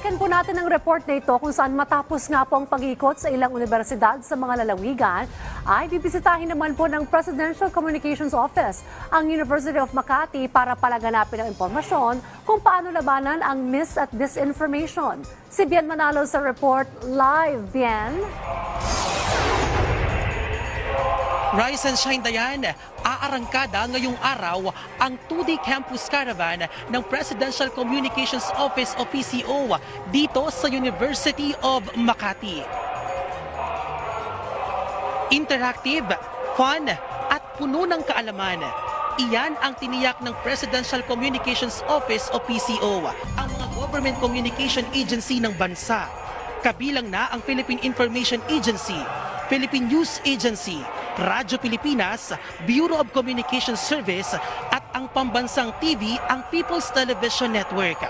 Balikan po natin ang report na ito kung saan matapos nga po ang pag-ikot sa ilang universidad sa mga lalawigan, ay bibisitahin naman po ng Presidential Communications Office ang University of Makati para palaganapin ang impormasyon kung paano labanan ang mis- at disinformation. Si Bien Manalo sa report live. Bien? Rise and Shine, Dayan, aarangkada ngayong araw ang 2-day campus caravan ng Presidential Communications Office o PCO dito sa University of Makati. Interactive, fun at puno ng kaalaman. Iyan ang tiniyak ng Presidential Communications Office o PCO, ang mga government communication agency ng bansa. Kabilang na ang Philippine Information Agency, Philippine News Agency, Radyo Pilipinas, Bureau of Communication Service at ang pambansang TV, ang People's Television Network.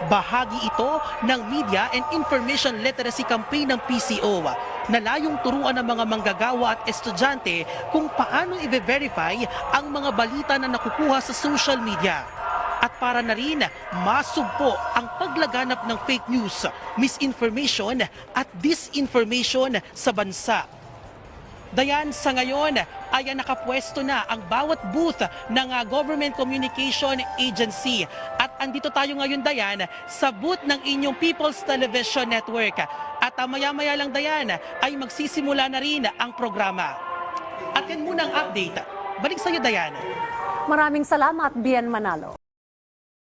Bahagi ito ng Media and Information Literacy Campaign ng PCO na layong turuan ng mga manggagawa at estudyante kung paano i-verify ang mga balita na nakukuha sa social media. At para na rin masugpo ang paglaganap ng fake news, misinformation at disinformation sa bansa. Dayan, sa ngayon ay nakapwesto na ang bawat booth ng Government Communication Agency. At andito tayo ngayon, Dayan, sa booth ng inyong People's Television Network. At maya-maya lang, Dayan, ay magsisimula na rin ang programa. At yan muna ang update. Balik sa iyo, Dayan. Maraming salamat, Bien Manalo.